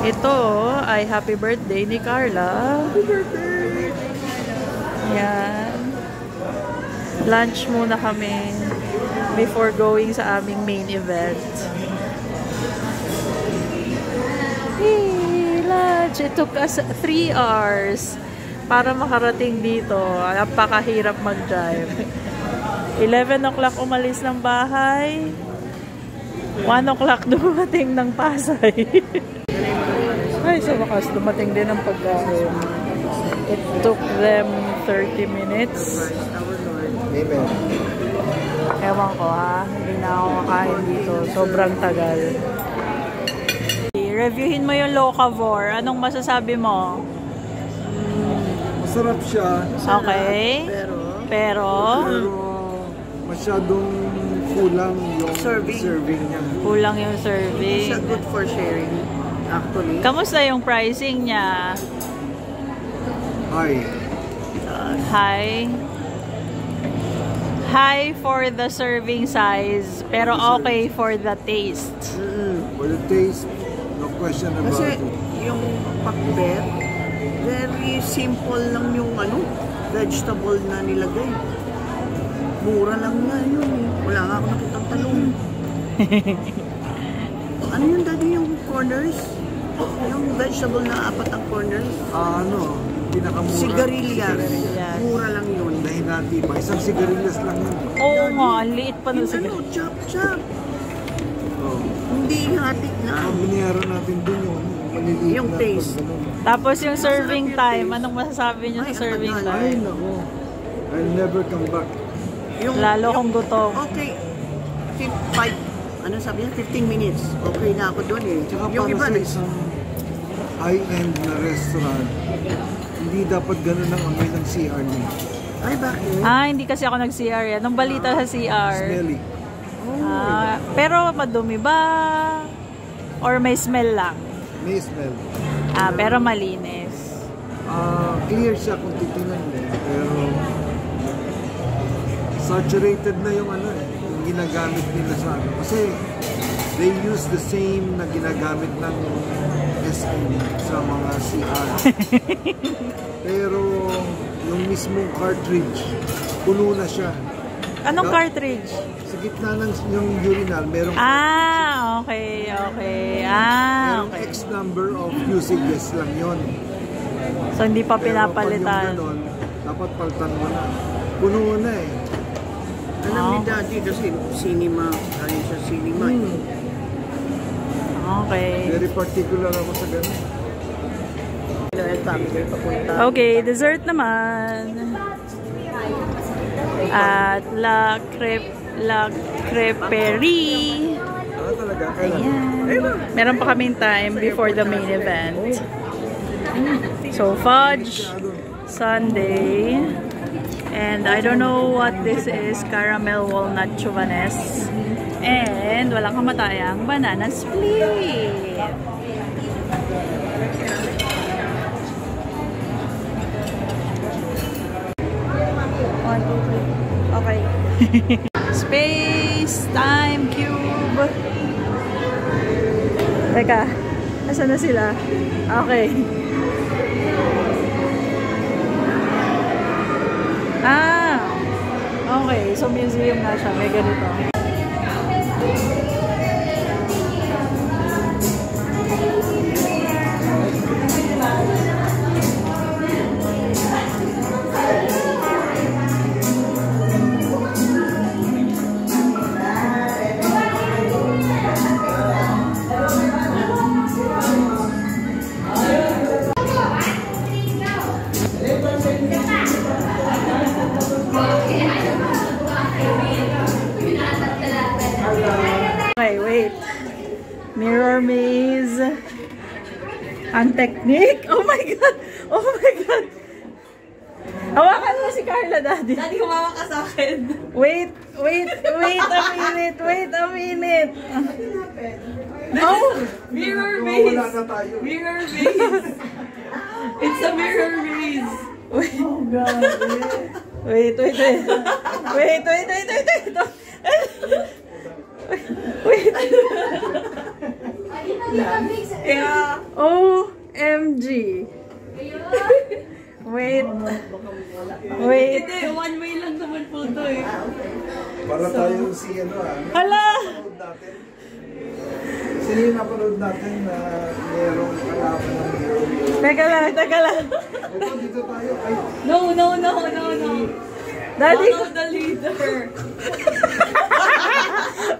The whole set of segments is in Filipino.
Ito ay happy birthday ni Carla. Happy birthday! Yan. Lunch muna kami before going sa aming main event. Hey, lunch! It took us 3 hours para makarating dito. Napakahirap mag-drive. 11 o'clock umalis ng bahay. 1 o'clock dumating ng Pasay. Ay, sa wakas dumating din ang pagkain. It took them 30 minutes. Amen. Ewan ko ha, hindi na ako kakain dito. Sobrang tagal. Reviewin mo yung Locavor. Anong masasabi mo? Masarap siya. Okay. Pero masyadong kulang yung serving niya. Kulang yung serving. It's good for sharing, actually. Kamusta yung pricing niya? High. High for the serving size, pero okay for the taste. For the taste, no question about Kasi it. yung pakbet, very simple lang yung vegetable na nilagay. Mura lang nga yun. Wala nga ako nakitang talong. Ano yun, Daddy, yung corners? Yung vegetable na 4 ang corners? Pinakamura. Sigarilyas. Mura lang yun. Nahinati pa. Isang sigarilyas lang yun. Oo nga, liit pa nun siguro. Chop. Hindi hati na. Ang binayaran natin dun yung maliliit Yung na taste. Tapos yung serving time, anong masasabi niyo sa serving ang tagal. Ay, time? nako. I'll never come back. Lalo kung gutom. Okay. 15 minutes. Okay na ako doon eh. Tsaka Yung para iba, sa isang high-end na restaurant, hindi dapat ganun ang amoy ng CR niya. ay bakit? Hindi kasi ako nag-CR yan. Nung balita sa CR. Smelly. Pero madumi ba? Or may smell lang? May smell. Pero malinis. Clear siya kung titingnan mo. Pero saturated na yung yung ginagamit nila sa Kasi they use the same na ginagamit ng SM sa mga CR. Pero yung mismong cartridge, puno na siya. Anong cartridge? Sa gitna ng yung urinal, merong Okay. merong Okay. X number of usages lang yon. So, hindi pa Pero pag pinapalitan. yung ganon, dapat palitan mo na. Puno na eh. Alam ni Daddy kasi cinema. Galing sa cinema. Okay. Very particular ako sa ganon. Okay, dessert naman. At La Creperie. Talaga? Ayan. Meron pa kaming time before the main event. So, fudge, sundae, and I don't know what this is, caramel walnut chovanes, and walang kamatayang banana split. Okay. Space Time Cube. Teka, asan na sila? Okay. Okay. So, museum na siya. May ganito. Okay, wait. Mirror maze. Ang technique. Oh my God! Oh my God! Hawakan mo si Carla, Daddy. Daddy, humawa ka sa akin. Wait a minute. Wait a minute. Oh! Mirror maze. Wala na tayo. Mirror maze. It's a mirror maze. Oh, God. Wait. Wait. Yeah. OMG. Wait. Wait. Hindi, one way lang naman po ito eh. Para tayo si ano Hala! napanood natin. Sino yung napanood natin na merong kalaban ng hero? Teka lang, teka lang. Ito, dito tayo. Ay, No. Daddy, Follow the leader.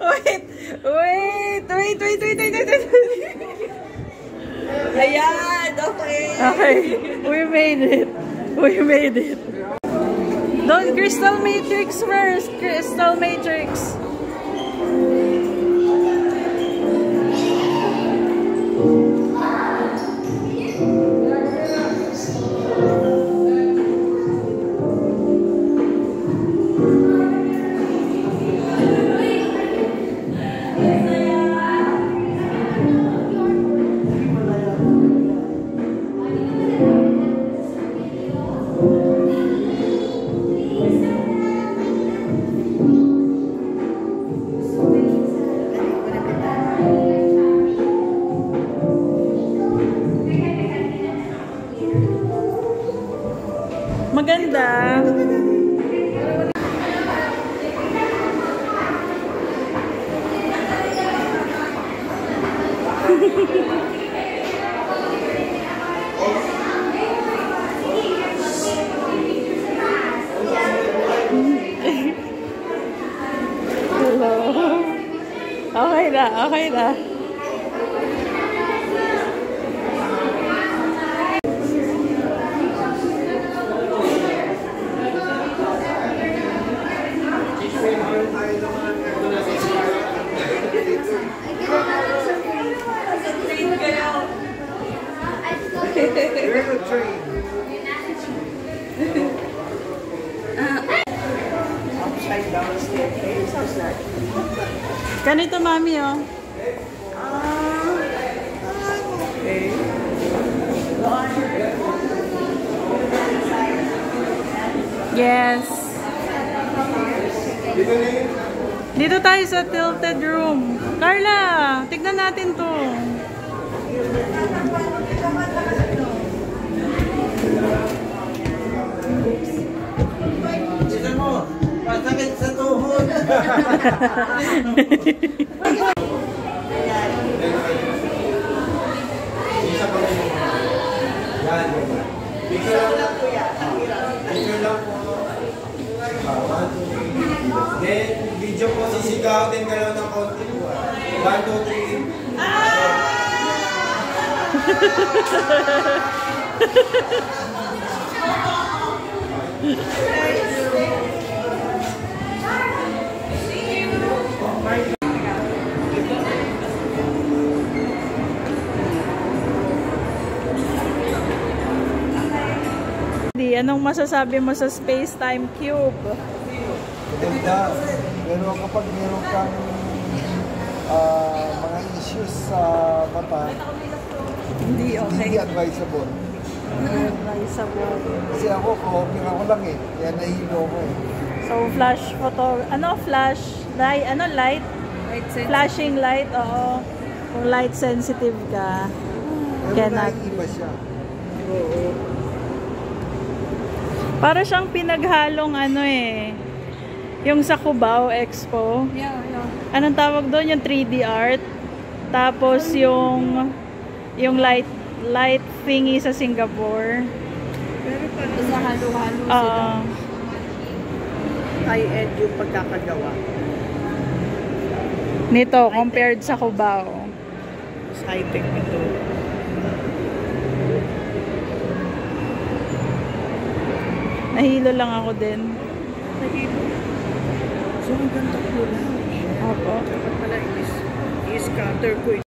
wait. Ayan, okay. Okay, we made it. We made it. Don't Crystal Matrix first. Crystal Matrix. Maganda. Hello. Okay na. you're in a train. Upside down staircase. How's that? Ganito, mami, oh. Okay. Yes. Dito tayo sa tilted room. Carla, tignan natin to. Sino mo? Pasakit sa tuhod. Picture lang kuya. Picture lang po. Then, video po sisigaw din kayo ng konti po. 1, 2, 3. Anong masasabi mo sa Space-Time Cube? Maganda. Pero kapag meron kang mga issues sa mata, Hindi okay. hindi advisable. Advisable. Kasi ako, ka-opera ako lang eh. Kaya nahilo ko eh. So, flash photo, flash, light, light? Flashing light, oo. Kung light sensitive ka, Pero cannot. naiiba siya. Para siyang pinaghalong yung sa Cubao Expo. Yeah. Anong tawag doon? Yung 3D art. Tapos yung light thingy sa Singapore. Pero paano sa halo-halo sila? High-end yung pagkakagawa. Nito, compared sa Cubao. Mas high-tech ito. Nahilo lang ako din. Nahilo. So, ang ganda ko lang. Opo. Dapat pala i-scatter ko